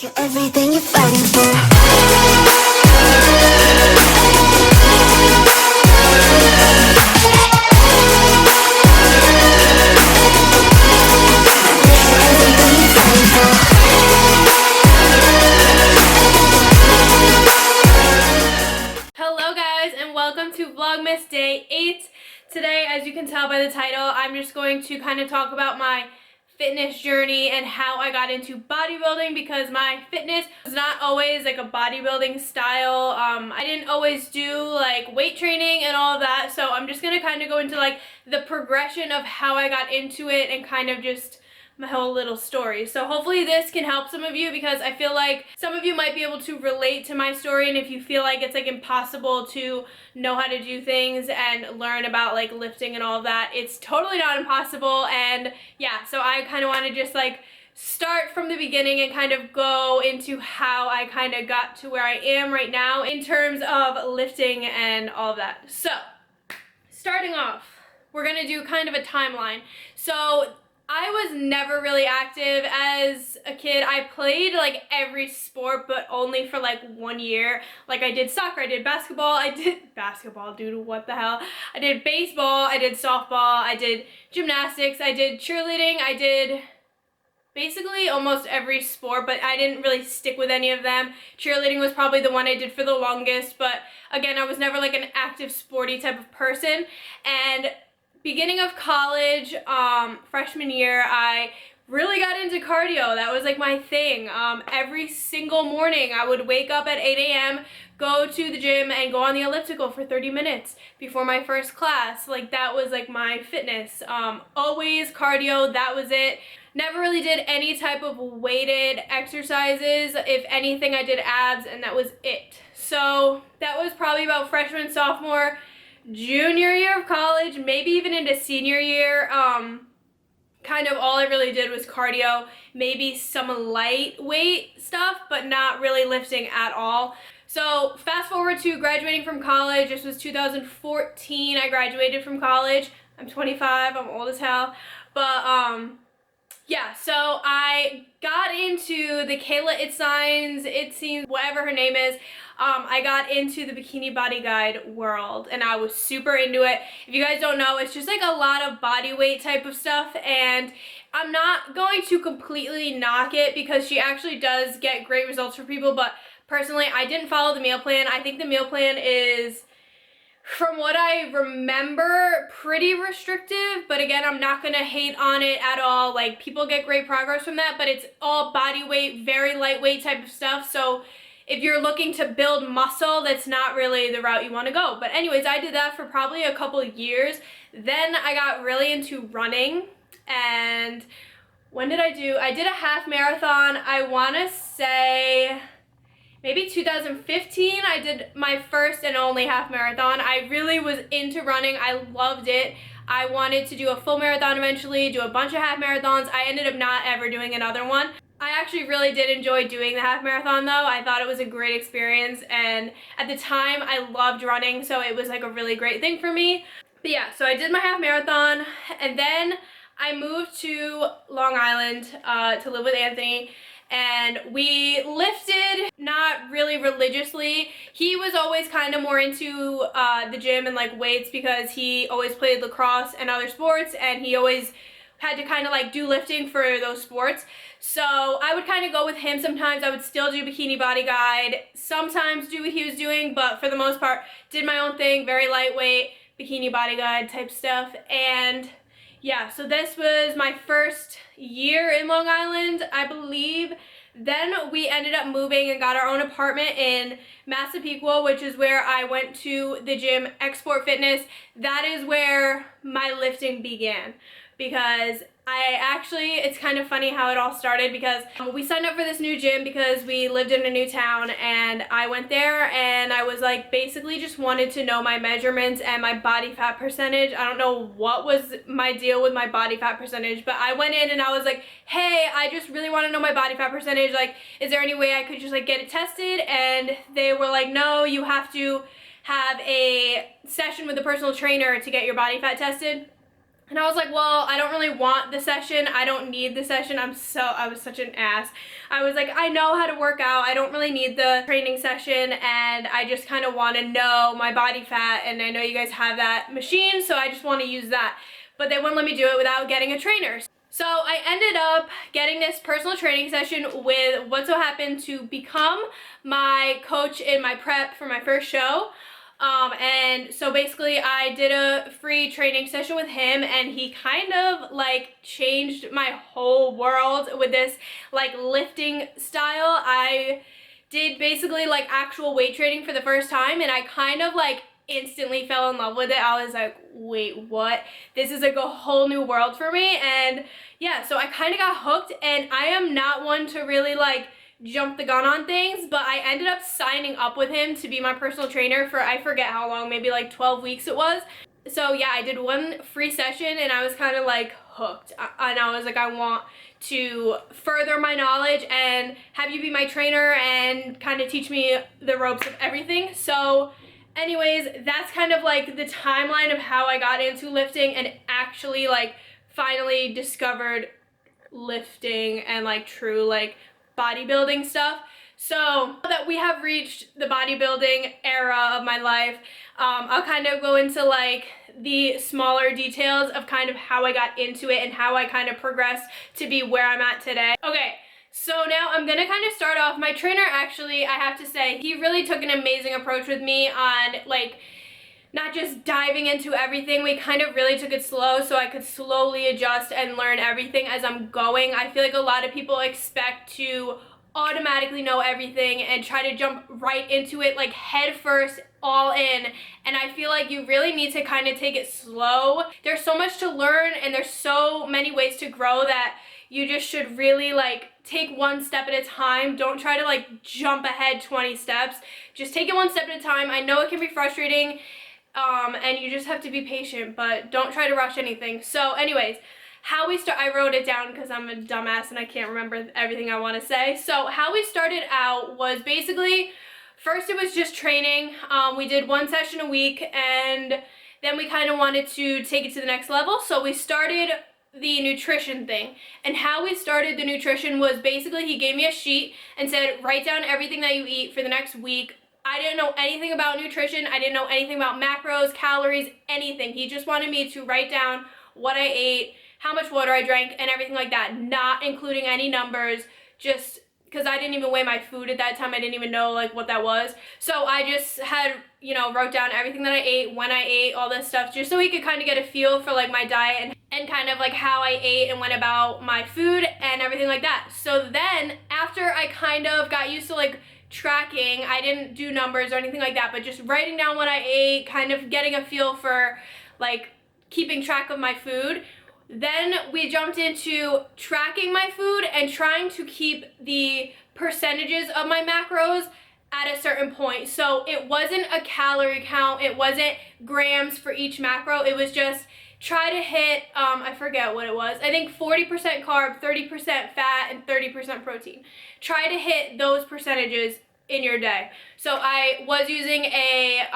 You're everything you're fighting for. Hello guys, and welcome to Vlogmas Day 8. Today, as you can tell by the title, I'm just going to kind of talk about my fitness journey and how I got into bodybuilding, because my fitness was not always like a bodybuilding style. I didn't always do like weight training and all of that, so I'm just going to kind of go into like the progression of how I got into it and kind of just my whole little story. So hopefully this can help some of you, because I feel like some of you might be able to relate to my story, and if you feel like it's like impossible to know how to do things and learn about like lifting and all of that, it's totally not impossible. And yeah, so I kind of want to just like start from the beginning and kind of go into how I kind of got to where I am right now in terms of lifting and all of that. So starting off, we're gonna do kind of a timeline. So I was never really active as a kid. I played like every sport, but only for like 1 year. Like I did soccer, I did basketball, dude, what the hell? I did baseball, I did softball, I did gymnastics, I did cheerleading, I did basically almost every sport, but I didn't really stick with any of them. Cheerleading was probably the one I did for the longest, but again, I was never like an active sporty type of person. And beginning of college, freshman year, I really got into cardio. That was like my thing. Every single morning I would wake up at 8 a.m., go to the gym and go on the elliptical for 30 minutes before my first class. Like that was like my fitness. Always cardio, that was it. Never really did any type of weighted exercises. If anything, I did abs, and that was it. So that was probably about freshman, sophomore, junior year of college, maybe even into senior year. Kind of all I really did was cardio, maybe some lightweight stuff, but not really lifting at all. So fast forward to graduating from college. This was 2014. I graduated from college. I'm 25, I'm old as hell. But yeah, so I got into the Kayla It Seems, whatever her name is. I got into the Bikini Body Guide world, and I was super into it. If you guys don't know, it's just like a lot of body weight type of stuff, and I'm not going to completely knock it because she actually does get great results for people, but personally, I didn't follow the meal plan. I think the meal plan is, from what I remember, pretty restrictive, but again, I'm not gonna hate on it at all. Like, people get great progress from that, but it's all body weight, very lightweight type of stuff. So if you're looking to build muscle, that's not really the route you want to go. But anyways, I did that for probably a couple of years. Then I got really into running, and when did I do? I did a half marathon, I want to say maybe 2015, I did my first and only half marathon. I really was into running. I loved it. I wanted to do a full marathon eventually, do a bunch of half marathons. I ended up not ever doing another one. I actually really did enjoy doing the half marathon though. I thought it was a great experience, and at the time I loved running, so it was like a really great thing for me. But yeah, so I did my half marathon, and then I moved to Long Island to live with Anthony. And we lifted, not really religiously. He was always kind of more into the gym and like weights, because he always played lacrosse and other sports, and he always had to kind of like do lifting for those sports. So I would kind of go with him sometimes. I would still do Bikini Body Guide, sometimes do what he was doing, but for the most part, did my own thing, very lightweight, Bikini Body Guide type stuff. And yeah, so this was my first year in Long Island, I believe. Then we ended up moving and got our own apartment in Massapequa, which is where I went to the gym, Export Fitness. That is where my lifting began, because it's kind of funny how it all started, because we signed up for this new gym because we lived in a new town, and I went there and I was like basically just wanted to know my measurements and my body fat percentage. I don't know what was my deal with my body fat percentage, but I went in and I was like, hey, I just really want to know my body fat percentage. Like, is there any way I could just like get it tested? And they were like, no, you have to have a session with a personal trainer to get your body fat tested. And I was like, well, I don't really want the session. I don't need the session. I was such an ass. I was like, I know how to work out. I don't really need the training session, and I just kind of want to know my body fat, and I know you guys have that machine, so I just want to use that. But they wouldn't let me do it without getting a trainer. So I ended up getting this personal training session with what so happened to become my coach in my prep for my first show. And so basically I did a free training session with him, and he kind of like changed my whole world with this like lifting style. I did basically like actual weight training for the first time, and I kind of like instantly fell in love with it. I was like, wait, what? This is like a whole new world for me. And yeah, so I kind of got hooked, and I am not one to really like jump the gun on things, but I ended up signing up with him to be my personal trainer for, I forget how long, maybe like 12 weeks it was. So yeah, I did one free session, and I was kind of like hooked. And I was like, I want to further my knowledge and have you be my trainer and kind of teach me the ropes of everything. So anyways, that's kind of like the timeline of how I got into lifting and actually like finally discovered lifting and like true like bodybuilding stuff. So that we have reached the bodybuilding era of my life, I'll kind of go into like the smaller details of kind of how I got into it and how I kind of progressed to be where I'm at today. Okay, so now I'm gonna kind of start off. My trainer, actually, I have to say, he really took an amazing approach with me on like not just diving into everything. We kind of really took it slow so I could slowly adjust and learn everything as I'm going. I feel like a lot of people expect to automatically know everything and try to jump right into it like head first, all in, and I feel like you really need to kind of take it slow. There's so much to learn, and there's so many ways to grow that you just should really like take one step at a time. Don't try to like jump ahead 20 steps. Just take it one step at a time. I know it can be frustrating, and you just have to be patient, but don't try to rush anything. So anyways, how we start, I wrote it down because I'm a dumbass and I can't remember everything I want to say. So how we started out was basically, first it was just training. We did one session a week, and then we kind of wanted to take it to the next level. So we started the nutrition thing. And how we started the nutrition was basically he gave me a sheet and said, write down everything that you eat for the next week. I didn't know anything about nutrition. I didn't know anything about macros, calories, anything. He just wanted me to write down what I ate, how much water I drank, and everything like that, not including any numbers, just because I didn't even weigh my food at that time. I didn't even know like what that was. So I just had, you know, wrote down everything that I ate, when I ate, all this stuff, just so he could kind of get a feel for like my diet and kind of like how I ate and went about my food and everything like that. So then after I kind of got used to like tracking, I didn't do numbers or anything like that, but just writing down what I ate, kind of getting a feel for like keeping track of my food. Then we jumped into tracking my food and trying to keep the percentages of my macros at a certain point. So it wasn't a calorie count, it wasn't grams for each macro, it was just try to hit, I forget what it was, I think 40% carb, 30% fat, and 30% protein. Try to hit those percentages in your day. So I was using a,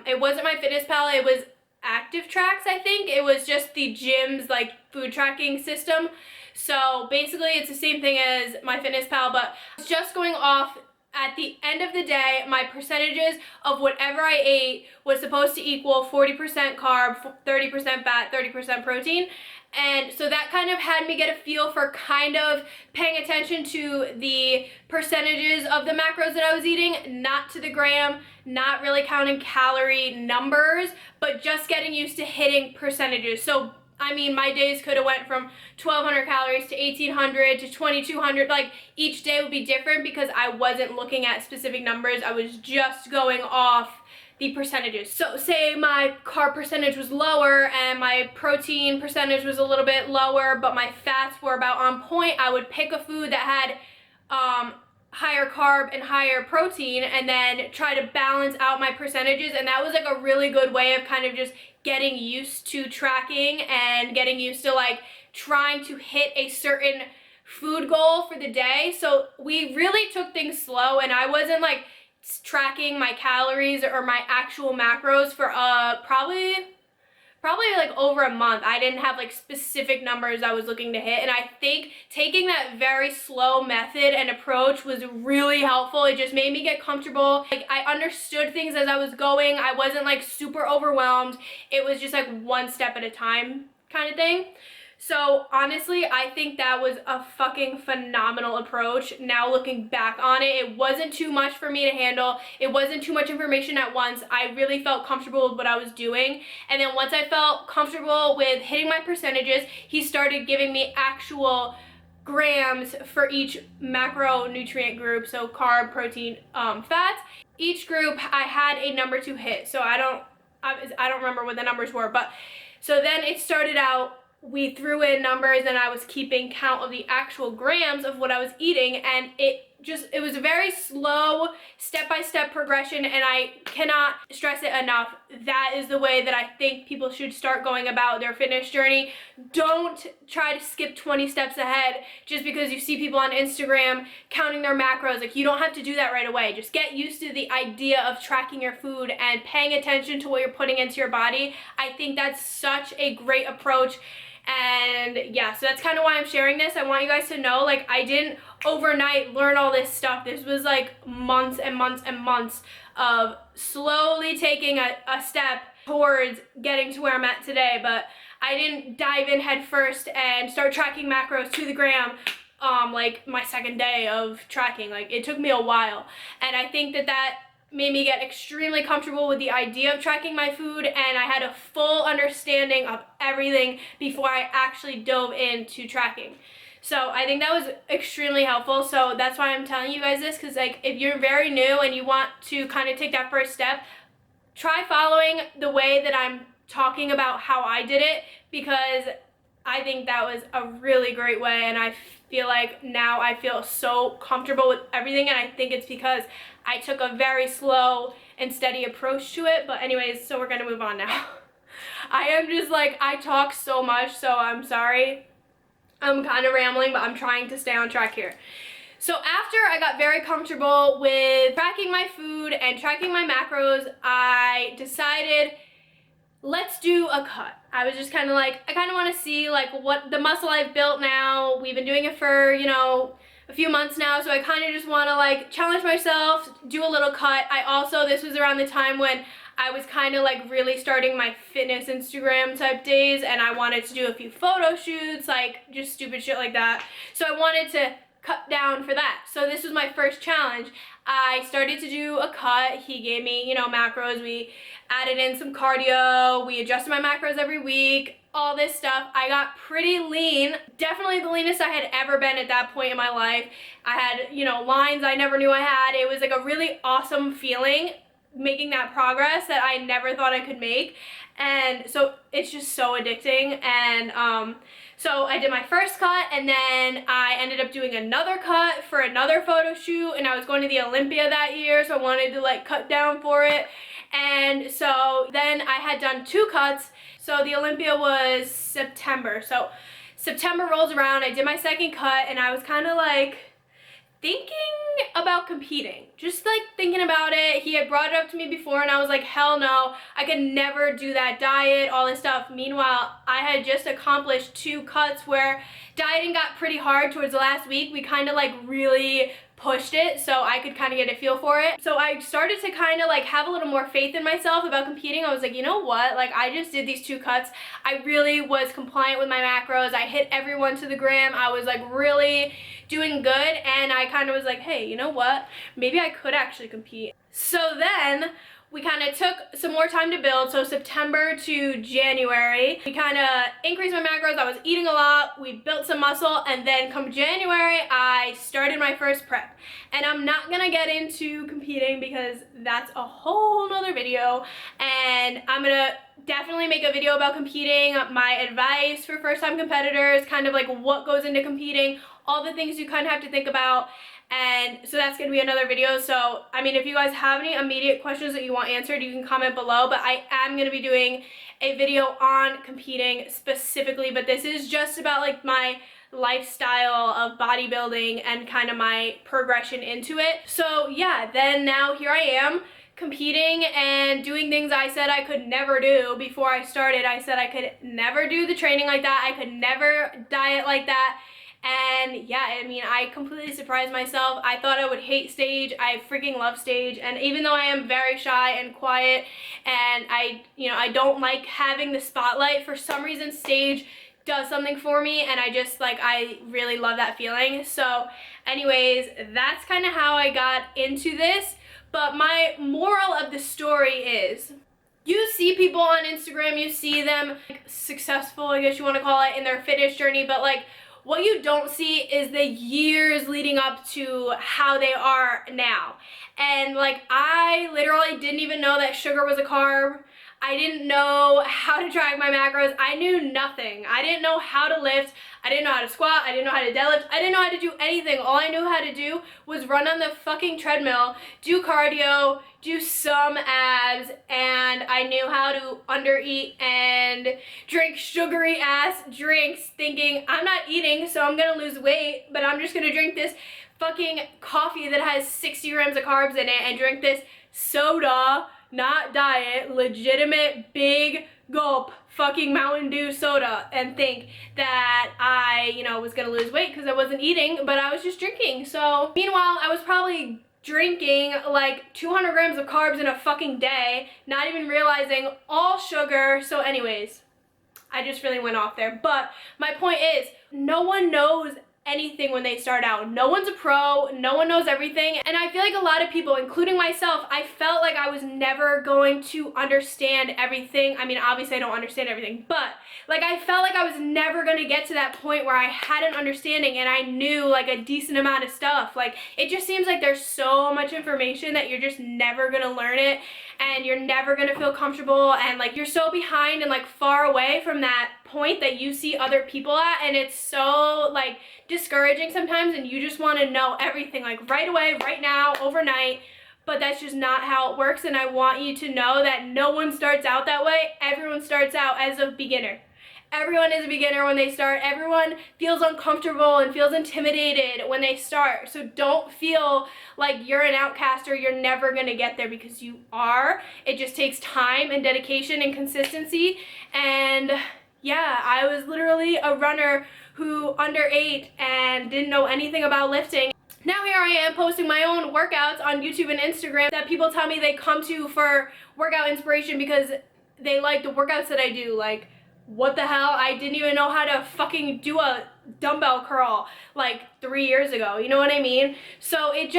it wasn't my Fitness Pal, it was Active Tracks, I think. It was just the gym's like food tracking system. So basically it's the same thing as my Fitness Pal, but it's just going off at the end of the day, my percentages of whatever I ate was supposed to equal 40% carb, 30% fat, 30% protein. And so that kind of had me get a feel for kind of paying attention to the percentages of the macros that I was eating, not to the gram, not really counting calorie numbers, but just getting used to hitting percentages. So I mean, my days could have went from 1,200 calories to 1,800 to 2,200. Like each day would be different because I wasn't looking at specific numbers. I was just going off the percentages. So say my carb percentage was lower and my protein percentage was a little bit lower, but my fats were about on point, I would pick a food that had higher carb and higher protein and then try to balance out my percentages. And that was like a really good way of kind of just getting used to tracking and getting used to like trying to hit a certain food goal for the day. So we really took things slow, and I wasn't like tracking my calories or my actual macros for probably probably like over a month. I didn't have like specific numbers I was looking to hit, and I think taking that very slow method and approach was really helpful. It just made me get comfortable. Like, I understood things as I was going. I wasn't like super overwhelmed. It was just like one step at a time kind of thing. So honestly, I think that was a fucking phenomenal approach. Now looking back on it, it wasn't too much for me to handle. It wasn't too much information at once. I really felt comfortable with what I was doing. And then once I felt comfortable with hitting my percentages, he started giving me actual grams for each macronutrient group, so carb, protein, fats. Each group I had a number to hit. So I don't remember what the numbers were, but so then it started out, we threw in numbers and I was keeping count of the actual grams of what I was eating, and it was a very slow step-by-step progression, and I cannot stress it enough. That is the way that I think people should start going about their fitness journey. Don't try to skip 20 steps ahead just because you see people on Instagram counting their macros. Like, you don't have to do that right away. Just get used to the idea of tracking your food and paying attention to what you're putting into your body. I think that's such a great approach. And yeah, so that's kind of why I'm sharing this. I want you guys to know, like, I didn't overnight learn all this stuff. This was like months and months and months of slowly taking a step towards getting to where I'm at today. But I didn't dive in head first and start tracking macros to the gram like my second day of tracking. Like, it took me a while, and I think that made me get extremely comfortable with the idea of tracking my food, and I had a full understanding of everything before I actually dove into tracking. So I think that was extremely helpful. So that's why I'm telling you guys this, because like, if you're very new and you want to kind of take that first step, try following the way that I'm talking about how I did it, because I think that was a really great way, and I feel like now I feel so comfortable with everything, and I think it's because I took a very slow and steady approach to it. But anyways, so we're gonna move on now. I am just like, I talk so much, so I'm sorry. I'm kind of rambling, but I'm trying to stay on track here. So after I got very comfortable with tracking my food and tracking my macros, I decided, let's do a cut. I was just kind of like, I kind of want to see like what the muscle I've built now. We've been doing it for, you know, a few months now, so I kind of just want to like challenge myself, do a little cut. This was around the time when I was kind of like really starting my fitness Instagram type days, and I wanted to do a few photo shoots, like just stupid shit like that. So I wanted to cut down for that. So this was my first challenge. I started to do a cut. He gave me, you know, macros. We added in some cardio. We adjusted my macros every week, all this stuff. I got pretty lean. Definitely the leanest I had ever been at that point in my life. I had, you know, lines I never knew I had. It was like a really awesome feeling making that progress that I never thought I could make. And so it's just so addicting. And so I did my first cut, and then I ended up doing another cut for another photo shoot, and I was going to the Olympia that year, so I wanted to like cut down for it. And so then I had done 2 cuts. So the Olympia was September. So September rolls around, I did my second cut, and I was kind of like thinking about competing. Just like thinking about it. He had brought it up to me before, and I was like, hell no, I could never do that diet, all this stuff. Meanwhile, I had just accomplished 2 cuts where dieting got pretty hard towards the last week. We kind of like really pushed it, so I could kind of get a feel for it. So I started to kind of like have a little more faith in myself about competing. I was like, you know what, like, I just did these 2 cuts. I really was compliant with my macros. I hit everyone to the gram. I was like really doing good, and I kind of was like, hey, you know what, maybe I could actually compete. So then we kind of took some more time to build. So September to January, we kind of increased my macros. I was eating a lot. We built some muscle. And then come January, I started my first prep. And I'm not going to get into competing because that's a whole nother video. And I'm going to definitely make a video about competing, my advice for first-time competitors, kind of like what goes into competing, all the things you kind of have to think about. And so that's going to be another video. So, I mean, if you guys have any immediate questions that you want answered, you can comment below. But I am going to be doing a video on competing specifically. But this is just about like my lifestyle of bodybuilding and kind of my progression into it. So yeah, then now here I am competing and doing things I said I could never do before I started. I said I could never do the training like that. I could never diet like that. And yeah, I mean, I completely surprised myself. I thought I would hate stage. I freaking love stage. And even though I am very shy and quiet and I don't like having the spotlight, for some reason stage does something for me, and I really love that feeling. So anyways, that's kind of how I got into this. But my moral of the story is, you see people on Instagram, you see them like, successful, I guess you want to call it, in their fitness journey, but like what you don't see is the years leading up to how they are now. And like I literally didn't even know that sugar was a carb. I didn't know how to track my macros. I knew nothing. I didn't know how to lift. I didn't know how to squat. I didn't know how to deadlift. I didn't know how to do anything. All I knew how to do was run on the fucking treadmill, do cardio, do some abs, and I knew how to undereat and drink sugary ass drinks, thinking I'm not eating, so I'm gonna lose weight, but I'm just gonna drink this fucking coffee that has 60 grams of carbs in it and drink this soda, not diet, legitimate big gulp fucking Mountain Dew soda, and think that I, was gonna lose weight because I wasn't eating, but I was just drinking. So meanwhile, I was probably drinking like 200 grams of carbs in a fucking day, not even realizing all sugar. So anyways, I just really went off there. But my point is, no one knows anything when they start out. No one's a pro, no one knows everything, and I feel like a lot of people, including myself, I felt like I was never going to understand everything. I mean, obviously I don't understand everything, but like I felt like I was never gonna get to that point where I had an understanding and I knew like a decent amount of stuff. Like it just seems like there's so much information that you're just never gonna learn it, and you're never gonna feel comfortable, and like you're so behind and like far away from that point that you see other people at, and it's so like discouraging sometimes, and you just want to know everything like right away, right now, overnight. But that's just not how it works, and I want you to know that no one starts out that way. Everyone starts out as a beginner. Everyone is a beginner when they start. Everyone feels uncomfortable and feels intimidated when they start. So don't feel like you're an outcast or you're never gonna get there, because you are. It just takes time and dedication and consistency. And yeah, I was literally a runner who underate and didn't know anything about lifting. Now here I am posting my own workouts on YouTube and Instagram that people tell me they come to for workout inspiration because they like the workouts that I do. Like, what the hell? I didn't even know how to fucking do a dumbbell curl like 3 years ago. You know what I mean? So it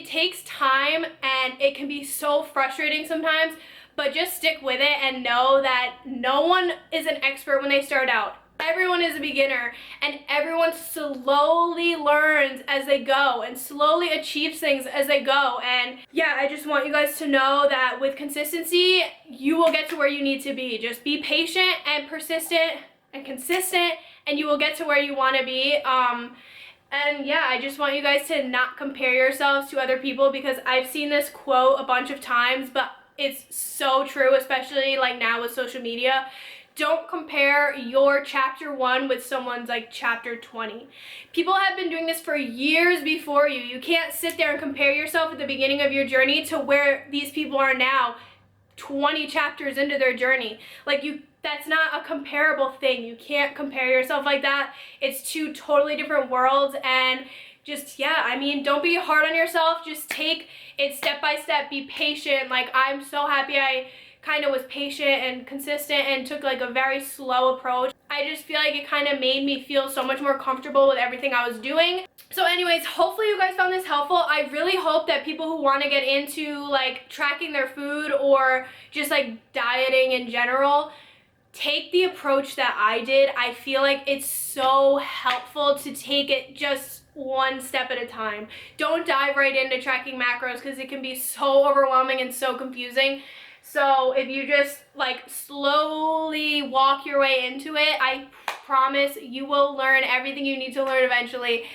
takes time, and it can be so frustrating sometimes, but just stick with it and know that no one is an expert when they start out. Everyone is a beginner, and everyone slowly learns as they go and slowly achieves things as they go. And yeah, I just want you guys to know that with consistency, you will get to where you need to be. Just be patient and persistent and consistent, and you will get to where you want to be. And yeah, I just want you guys to not compare yourselves to other people, because I've seen this quote a bunch of times, but it's so true, especially like now with social media. Don't compare your chapter 1 with someone's like chapter 20. People have been doing this for years before you. You can't sit there and compare yourself at the beginning of your journey to where these people are now, 20 chapters into their journey. Like that's not a comparable thing. You can't compare yourself like that. It's two totally different worlds. And just, yeah, I mean, don't be hard on yourself. Just take it step by step. Be patient. Like, I'm so happy I kind of was patient and consistent and took like a very slow approach. I just feel like it kind of made me feel so much more comfortable with everything I was doing. So anyways, hopefully you guys found this helpful. I really hope that people who want to get into like tracking their food or just like dieting in general take the approach that I did. I feel like it's so helpful to take it just one step at a time. Don't dive right into tracking macros, because it can be so overwhelming and so confusing. So if you just like slowly walk your way into it, I promise you will learn everything you need to learn eventually.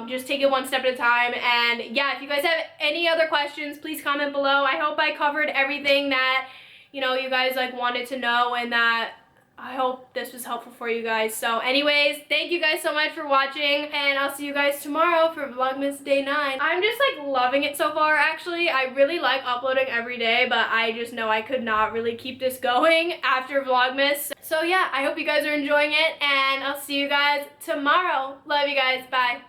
Just take it one step at a time. And yeah, if you guys have any other questions, please comment below. I hope I covered everything that you guys like wanted to know, and that I hope this was helpful for you guys. So anyways, thank you guys so much for watching, and I'll see you guys tomorrow for Vlogmas Day 9. I'm just like loving it so far actually. I really like uploading every day, but I just know I could not really keep this going after Vlogmas. So yeah, I hope you guys are enjoying it, and I'll see you guys tomorrow. Love you guys. Bye.